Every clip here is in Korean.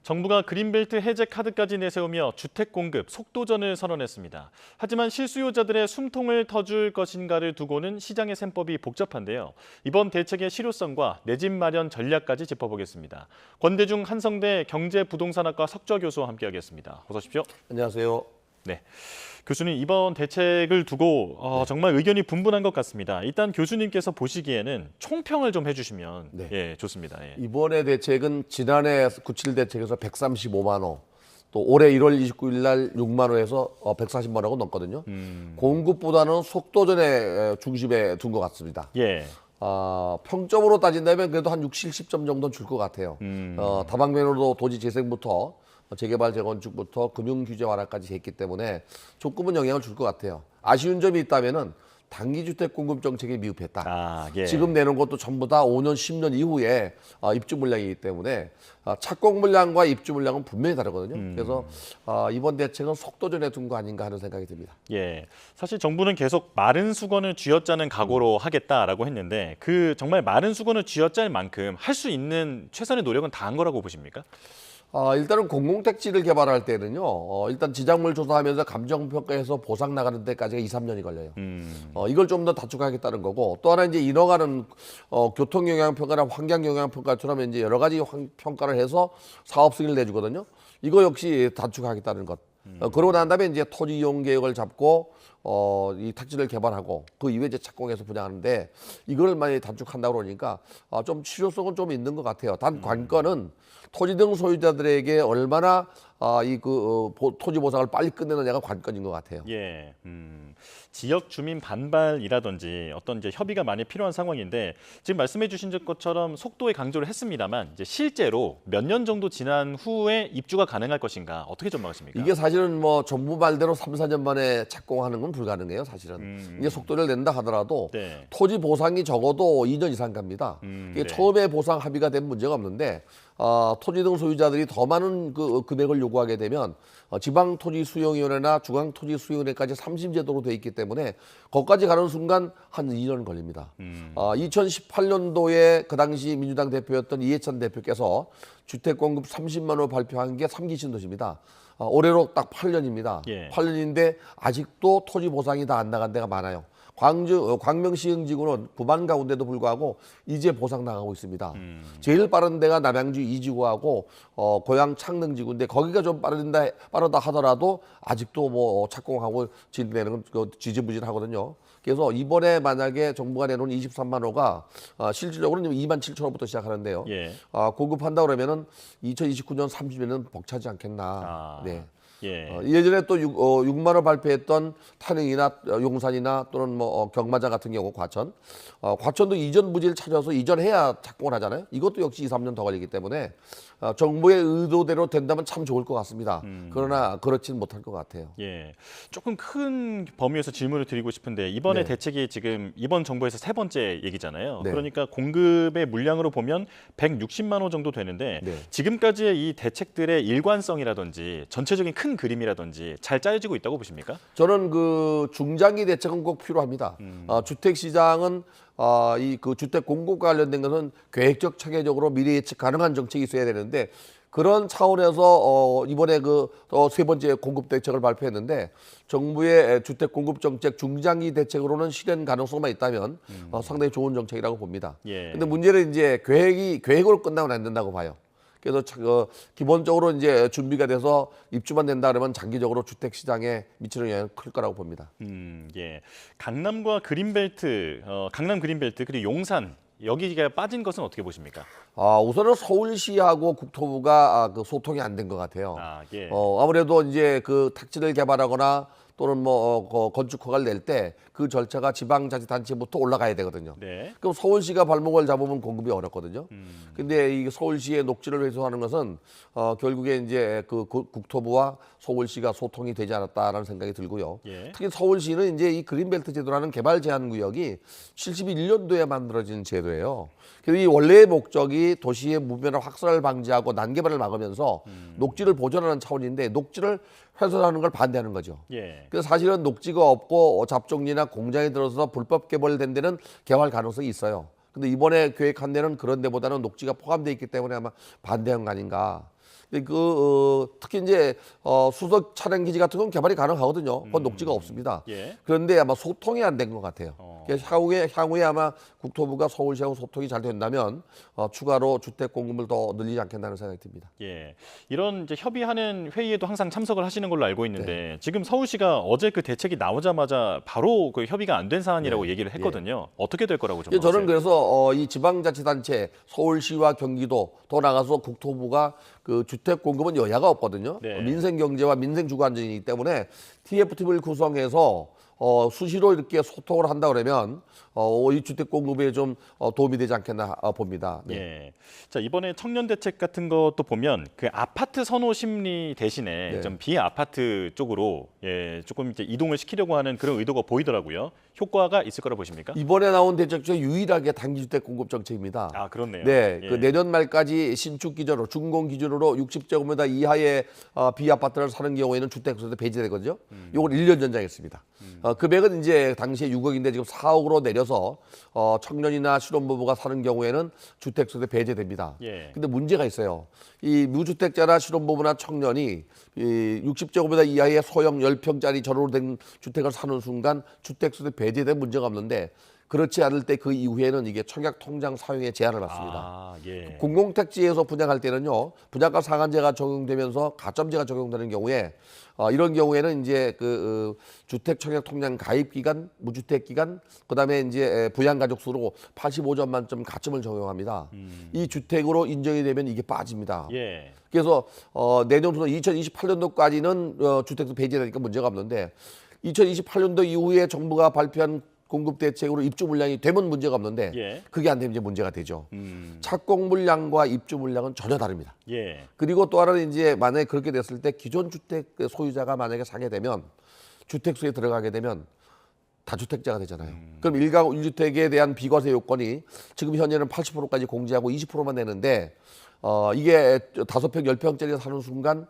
정부가 그린벨트 해제 카드까지 내세우며 주택 공급 속도전을 선언했습니다. 하지만 실수요자들의 숨통을 터줄 것인가를 두고는 시장의 셈법이 복잡한데요. 이번 대책의 실효성과 내 집 마련 전략까지 짚어보겠습니다. 권대중 한성대 경제부동산학과 석좌 교수와 함께하겠습니다. 어서 오십시오. 안녕하세요. 네, 교수님 이번 대책을 두고 정말 의견이 분분한 것 같습니다. 일단 교수님께서 보시기에는 총평을 좀 해주시면 네. 좋습니다. 이번에 대책은 지난해 97 대책에서 135만 호, 또 올해 1월 29일 날 6만 호에서 140만 호가 넘거든요. 공급보다는 속도전의 중심에 둔 것 같습니다. 예. 평점으로 따진다면 그래도 한 60, 70점 정도는 줄 것 같아요. 다방면으로 도시 재생부터 재개발, 재건축부터 금융규제 완화까지 했기 때문에 조금은 영향을 줄 것 같아요. 아쉬운 점이 있다면은 단기주택 공급 정책이 미흡했다. 지금 내는 것도 전부 다 5년, 10년 이후에 입주 물량이기 때문에 착공 물량과 입주 물량은 분명히 다르거든요. 그래서 이번 대책은 속도전에 둔 거 아닌가 하는 생각이 듭니다. 예, 사실 정부는 계속 마른 수건을 쥐어짜는 각오로 하겠다라고 했는데 그 정말 마른 수건을 쥐어짤 만큼 할 수 있는 최선의 노력은 다한 거라고 보십니까? 일단은 공공택지를 개발할 때는요, 일단 지작물 조사하면서 감정평가해서 보상 나가는 데까지가 2, 3년이 걸려요. 이걸 좀 더 다축하겠다는 거고, 또 하나 이제 인허가는 교통영향평가나 환경영향평가처럼 이제 여러 가지 평가를 해서 사업 승인을 내주거든요. 이거 역시 다축하겠다는 것. 그러고 난 다음에 이제 토지 이용 계획을 잡고 이 택지를 개발하고 그 이후에 이제 착공해서 분양하는데 이걸 많이 단축한다고 그러니까 좀 실효성은 좀 있는 것 같아요. 단 관건은 토지 등 소유자들에게 얼마나 토지 보상을 빨리 끝내느냐가 관건인 것 같아요. 예, 지역 주민 반발이라든지 어떤 이제 협의가 많이 필요한 상황인데 지금 말씀해주신 것처럼 속도에 강조를 했습니다만 이제 실제로 몇 년 정도 지난 후에 입주가 가능할 것인가 어떻게 전망하십니까? 이게 사실은 뭐 정부 말대로 3, 4년 만에 착공하는 건 불가능해요, 사실은. 이게 속도를 낸다 하더라도 토지 보상이 적어도 2년 이상 갑니다. 이게 처음에 보상 합의가 된 문제가 없는데 토지 등 소유자들이 더 많은 그 금액을 요구하게 되면 지방토지수용위원회나 중앙토지수용위원회까지 3심제도로 돼 있기 때문에 거기까지 가는 순간 한 2년 걸립니다. 2018년도에 그 당시 민주당 대표였던 이해찬 대표께서 주택공급 30만 호 발표한 게 3기 신도시입니다. 올해로 딱 8년입니다. 8년인데 아직도 토지 보상이 다 안 나간 데가 많아요. 광명시흥지구는 9만 가운데도 불구하고 이제 보상 나가고 있습니다. 제일 빠른 데가 남양주 2지구하고 고양 창릉지구인데 거기가 좀 빠르다 하더라도 아직도 뭐 착공하고 진행되는 건 지지부진하거든요. 그래서 이번에 만약에 정부가 내놓은 23만 호가 실질적으로는 2만 7천 호부터 시작하는데요. 공급한다 그러면은 2029년 30년은 벅차지 않겠나. 네. 예전에 또 6만 호 발표했던 탄흥이나 용산이나 또는 뭐 경마장 같은 경우 과천도 이전 부지를 찾아서 이전해야 착공을 하잖아요. 이것도 역시 2, 3년 더 걸리기 때문에 정부의 의도대로 된다면 참 좋을 것 같습니다. 그러나 그렇지는 못할 것 같아요. 조금 큰 범위에서 질문을 드리고 싶은데 이번에 대책이 지금 이번 정부에서 세 번째 얘기잖아요. 그러니까 공급의 물량으로 보면 160만 호 정도 되는데 지금까지의 이 대책들의 일관성이라든지 전체적인 큰 그림이라든지 잘 짜여지고 있다고 보십니까? 저는 그 중장기 대책은 꼭 필요합니다. 주택 시장은 그 주택 공급과 관련된 것은 계획적 체계적으로 미래 예측 가능한 정책이 있어야 되는데 그런 차원에서 이번에 세 번째 공급 대책을 발표했는데 정부의 주택 공급 정책 중장기 대책으로는 실현 가능성만 있다면 상당히 좋은 정책이라고 봅니다. 근데 문제는 이제 계획으로 끝나면 안 된다고 봐요. 그래서 기본적으로 이제 준비가 돼서 입주만 된다 그러면 장기적으로 주택 시장에 미치는 영향은 클 거라고 봅니다. 강남과 그린벨트, 강남 그린벨트 그리고 용산 여기가 빠진 것은 어떻게 보십니까? 우선은 서울시하고 국토부가 소통이 안 된 것 같아요. 아무래도 이제 그 택지를 개발하거나 또는 뭐 건축 허가를 낼 때 그 절차가 지방자치단체부터 올라가야 되거든요. 그럼 서울시가 발목을 잡으면 공급이 어렵거든요. 근데 이 서울시의 녹지를 회수하는 것은 결국에 이제 그 국토부와 서울시가 소통이 되지 않았다라는 생각이 들고요. 특히 서울시는 이제 이 그린벨트 제도라는 개발 제한 구역이 71년도에 만들어진 제도예요. 그래서 이 원래의 목적이 도시의 무변화 확산을 방지하고 난개발을 막으면서 녹지를 보존하는 차원인데 녹지를 훼손하는 걸 반대하는 거죠. 그래서 사실은 녹지가 없고 잡종리나 공장에 들어서 불법 개발된 데는 개발 가능성이 있어요. 근데 이번에 계획한 데는 그런 데보다는 녹지가 포함되어 있기 때문에 아마 반대한 거 아닌가. 근데 특히 이제 수소 차량 기지 같은 건 개발이 가능하거든요. 그건 녹지가 없습니다. 예. 그런데 아마 소통이 안 된 것 같아요. 그래서 향후에 아마 국토부가 서울시하고 소통이 잘 된다면 추가로 주택 공급을 더 늘리지 않겠다는 생각이 듭니다. 예. 이런 이제 협의하는 회의에도 항상 참석을 하시는 걸로 알고 있는데 지금 서울시가 어제 그 대책이 나오자마자 바로 그 협의가 안 된 사안이라고 얘기를 했거든요. 어떻게 될 거라고 좀 저는 보세요? 그래서 이 지방자치단체 서울시와 경기도 더 나가서 국토부가 그 주택 공급은 여야가 없거든요. 네. 민생 민생경제와 민생주거 안정이기 때문에 TF팀을 구성해서 수시로 이렇게 소통을 한다 그러면 이 주택 공급에 좀 도움이 되지 않겠나 봅니다. 네. 예. 자, 이번에 청년 대책 같은 것도 보면 그 아파트 선호 심리 대신에 네. 좀 비아파트 쪽으로 조금 이제 이동을 시키려고 하는 그런 의도가 보이더라고요. 효과가 있을 거라 보십니까? 이번에 나온 대책 중에 유일하게 단기주택 공급 정책입니다. 아, 그렇네요. 네, 예. 그 내년 말까지 신축 기준으로 준공 기준으로 60제곱미터 이하의 비아파트를 사는 경우에는 주택수도 배제되거든요. 이걸 1년 연장했습니다. 금액은 이제 당시에 6억인데 지금 4억으로 내려서 청년이나 신혼부부가 사는 경우에는 주택수도 배제됩니다. 예. 근데 문제가 있어요. 이 무주택자나 신혼부부나 청년이 이 60제곱미터 이하의 소형 10평짜리 전으로 된 주택을 사는 순간 주택수도 배제된 문제가 없는데 그렇지 않을 때 그 이후에는 이게 청약 통장 사용에 제한을 받습니다. 아, 예. 공공택지에서 분양할 때는요, 분양가 상한제가 적용되면서 가점제가 적용되는 경우에 이런 경우에는 이제 주택 청약 통장 가입 기간, 무주택 기간, 그다음에 이제 부양 가족 수로 85점 만점 가점을 적용합니다. 이 주택으로 인정이 되면 이게 빠집니다. 예. 그래서 내년도 2028년도까지는 주택도 배제되니까 문제가 없는데 2028년도 이후에 정부가 발표한 공급 대책으로 입주 물량이 되면 문제가 없는데 예. 그게 안 되면 이제 문제가 되죠. 착공 물량과 입주 물량은 전혀 다릅니다. 예. 그리고 또 하나는 이제 만약에 그렇게 됐을 때 기존 주택 소유자가 만약에 사게 되면 주택수에 들어가게 되면 다주택자가 되잖아요. 그럼 1가구 1주택에 대한 비과세 요건이 지금 현재는 80%까지 공제하고 20%만 내는데 이게 5평, 10평짜리 사는 순간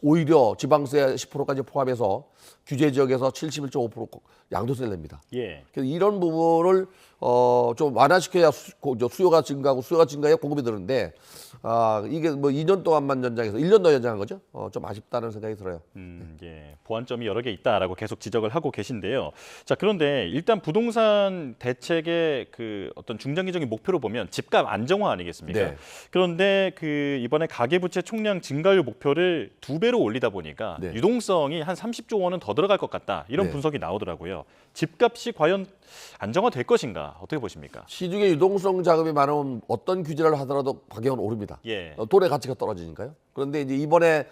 오히려 지방세 10%까지 포함해서 규제 지역에서 71.5% 양도세를 냅니다. 예. 그래서 이런 부분을 좀 완화시켜야 수요가 증가하고 수요가 증가해야 공급이 늘는데 이게 뭐 2년 동안만 연장해서 1년 더 연장한 거죠. 좀 아쉽다는 생각이 들어요. 예. 보완점이 여러 개 있다라고 계속 지적을 하고 계신데요. 자, 그런데 일단 부동산 대책의 그 어떤 중장기적인 목표로 보면 집값 안정화 아니겠습니까? 네. 그런데 그 이번에 가계부채 총량 증가율 목표를 2배로 올리다 보니까 네. 유동성이 한 30조 원은 더 들어갈 것 같다. 이런 네. 분석이 나오더라고요. 집값이 과연 안정화될 것인가? 어떻게 보십니까? 시중에 유동성 자금이 많으면 어떤 규제를 하더라도 가격은 오릅니다. 예. 돈의 가치가 떨어지니까요. 그런데 이제 이번에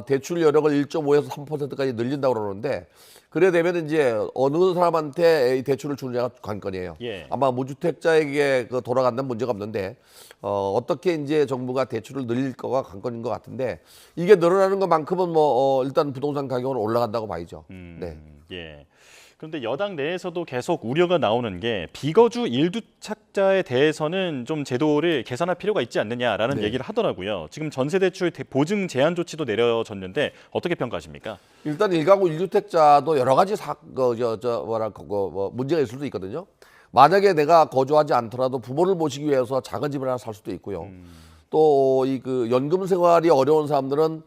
대출 여력을 1.5에서 3%까지 늘린다고 그러는데 그래 되면 이제 어느 사람한테 이 대출을 주느냐가 관건이에요. 예. 아마 무주택자에게 돌아간다는 문제가 없는데 어떻게 이제 정부가 대출을 늘릴 거가 관건인 것 같은데 이게 늘어나는 것만큼은 뭐 일단 부동산 가격은 올라간다고 봐야죠. 네. 예. 그런데 여당 내에서도 계속 우려가 나오는 게 비거주 1주택자에 대해서는 좀 제도를 개선할 필요가 있지 않느냐라는 네. 얘기를 하더라고요. 지금 전세대출 보증 제한 조치도 내려졌는데 어떻게 평가하십니까? 일단 1가구 1주택자도 여러 가지 문제가 있을 수도 있거든요. 만약에 내가 거주하지 않더라도 부모를 모시기 위해서 작은 집을 하나 살 수도 있고요. 또 이 연금 생활이 어려운 사람들은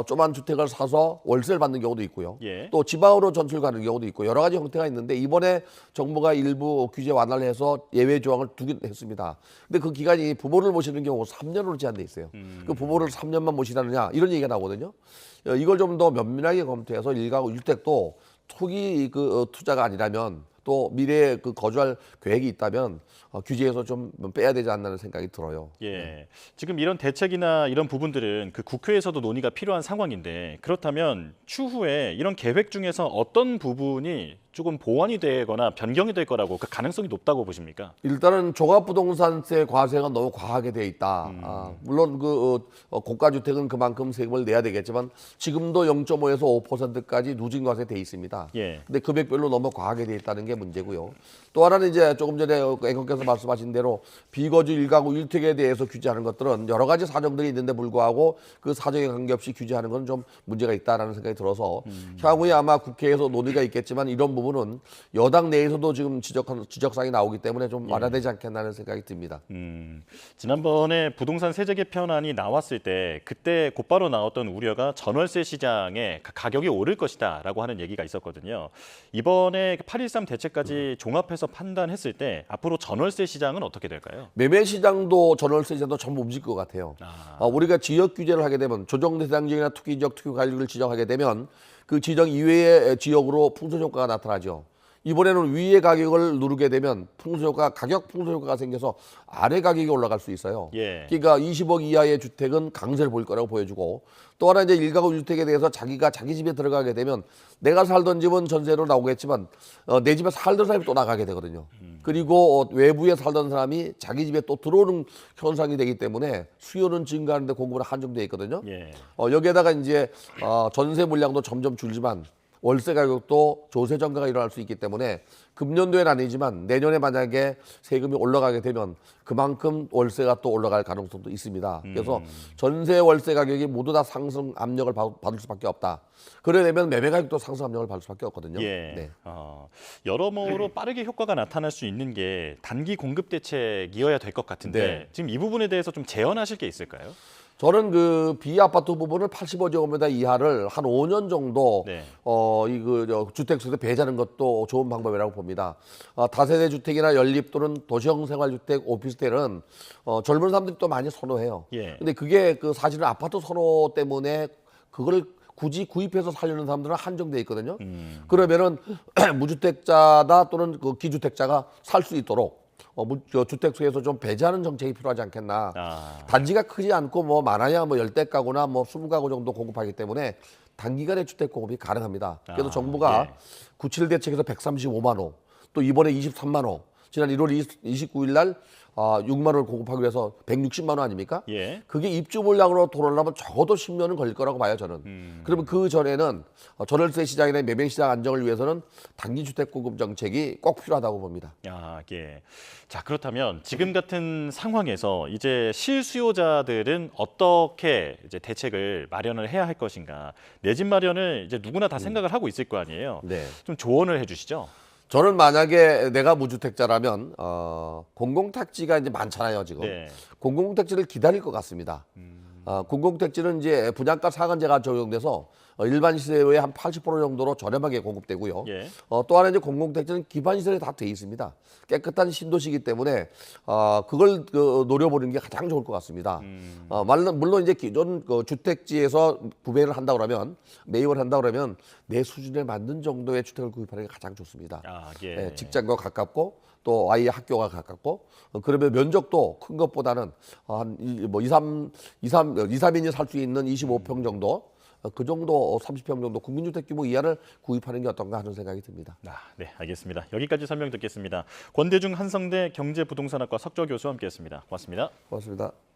조그만 주택을 사서 월세를 받는 경우도 있고요. 예. 또 지방으로 전출 가는 경우도 있고 여러 가지 형태가 있는데 이번에 정부가 일부 규제 완화를 해서 예외 조항을 두긴 했습니다. 근데 그 기간이 부모를 모시는 경우 3년으로 제한돼 있어요. 그 부모를 3년만 모시라느냐 이런 얘기가 나오거든요. 이걸 좀 더 면밀하게 검토해서 1가구 1주택도 초기 투자가 아니라면 또 미래에 거주할 계획이 있다면 규제에서 좀 빼야 되지 않나는 생각이 들어요. 예. 지금 이런 대책이나 이런 부분들은 그 국회에서도 논의가 필요한 상황인데 그렇다면 추후에 이런 계획 중에서 어떤 부분이 조금 보완이 되거나 변경이 될 거라고 그 가능성이 높다고 보십니까? 일단은 종합부동산세 과세가 너무 과하게 돼 있다. 물론 고가 주택은 그만큼 세금을 내야 되겠지만 지금도 0.5에서 5%까지 누진과세 돼 있습니다. 예. 근데 금액별로 너무 과하게 돼 있다는 게 문제고요. 또 하나는 이제 조금 전에 앵커께서 말씀하신 대로 비거주 1가구 1택에 대해서 규제하는 것들은 여러 가지 사정들이 있는데 불구하고 그 사정에 관계없이 규제하는 건 좀 문제가 있다라는 생각이 들어서 향후에 아마 국회에서 논의가 있겠지만 이런 부분은 여당 내에서도 지금 지적사항이 나오기 때문에 좀 완화되지 않겠나는 생각이 듭니다. 지난번에 부동산 세제 개편안이 나왔을 때 그때 곧바로 나왔던 우려가 전월세 시장에 가격이 오를 것이다라고 하는 얘기가 있었거든요. 이번에 8.13 대책까지 종합해서 판단했을 때 앞으로 전월세 시장은 어떻게 될까요? 매매 시장도 전월세 시장도 전부 움직일 것 같아요. 우리가 지역 규제를 하게 되면 조정 대상 지역이나 투기 지역, 투기 관리를 지정하게 되면 그 지정 이외의 지역으로 풍선 효과가 나타나죠. 이번에는 위의 가격을 누르게 되면 가격 풍선 효과가 생겨서 아래 가격이 올라갈 수 있어요. 예. 그러니까 20억 이하의 주택은 강세를 보일 거라고 보여주고 또 하나 이제 1가구 주택에 대해서 자기가 자기 집에 들어가게 되면 내가 살던 집은 전세로 나오겠지만 내 집에 살던 사람이 또 나가게 되거든요. 그리고 외부에 살던 사람이 자기 집에 또 들어오는 현상이 되기 때문에 수요는 증가하는데 공급은 한정되어 있거든요. 예. 여기에다가 이제 전세 물량도 점점 줄지만 월세 가격도 조세 전가가 일어날 수 있기 때문에 금년도에는 아니지만 내년에 만약에 세금이 올라가게 되면 그만큼 월세가 또 올라갈 가능성도 있습니다. 그래서 전세 월세 가격이 모두 다 상승 압력을 받을 수밖에 없다. 그래 되면 매매 가격도 상승 압력을 받을 수밖에 없거든요. 예. 네. 여러모로 빠르게 효과가 나타날 수 있는 게 단기 공급 대책이어야 될 것 같은데 네. 지금 이 부분에 대해서 좀 제언하실 게 있을까요? 저는 그 비아파트 부분을 85제곱미터 이하를 한 5년 정도 네. 주택수에 배제하는 것도 좋은 방법이라고 봅니다. 다세대 주택이나 연립 또는 도시형 생활주택, 오피스텔은 젊은 사람들이 또 많이 선호해요. 예. 근데 그게 그 사실은 아파트 선호 때문에 그걸 굳이 구입해서 살려는 사람들은 한정돼 있거든요. 그러면은 무주택자다 또는 그 기주택자가 살 수 있도록 주택수에서 좀 배제하는 정책이 필요하지 않겠나. 단지가 크지 않고 뭐 많아야 뭐 10대 가구나 뭐 20가구 정도 공급하기 때문에 단기간에 주택 공급이 가능합니다. 그래서 정부가 예. 97 대책에서 135만 호, 또 이번에 23만 호, 지난 1월 29일 날 6만 원을 공급하기 위해서 160만 원 아닙니까? 예. 그게 입주 물량으로 돌아오려면 적어도 10년은 걸릴 거라고 봐요, 저는. 그러면 그 전에는 전월세 시장이나 매매 시장 안정을 위해서는 단기 주택 공급 정책이 꼭 필요하다고 봅니다. 예. 자, 그렇다면 지금 같은 상황에서 이제 실수요자들은 어떻게 이제 대책을 마련을 해야 할 것인가? 내 집 마련을 이제 누구나 다 생각을 하고 있을 거 아니에요. 네. 좀 조언을 해주시죠. 저는 만약에 내가 무주택자라면 공공택지가 이제 많잖아요, 지금. 네. 공공택지를 기다릴 것 같습니다. 공공택지는 이제 분양가 상한제가 적용돼서 일반 시세의 한 80% 정도로 저렴하게 공급되고요. 예. 또 하나 이제 공공택지는 기반 시설이 다 돼 있습니다. 깨끗한 신도시이기 때문에 그걸 노려보는 게 가장 좋을 것 같습니다. 물론 이제 기존 주택지에서 구매를 한다 그러면 매입을 한다 그러면 내 수준에 맞는 정도의 주택을 구입하는 게 가장 좋습니다. 예. 직장과 가깝고 또 아이의 학교가 가깝고 그러면 면적도 큰 것보다는 한 2, 3인이 살 수 있는 25평 정도 그 정도 30평 정도 국민주택 규모 이하를 구입하는 게 어떤가 하는 생각이 듭니다. 네, 알겠습니다. 여기까지 설명 듣겠습니다. 권대중 한성대 경제부동산학과 석좌 교수와 함께했습니다. 고맙습니다. 고맙습니다.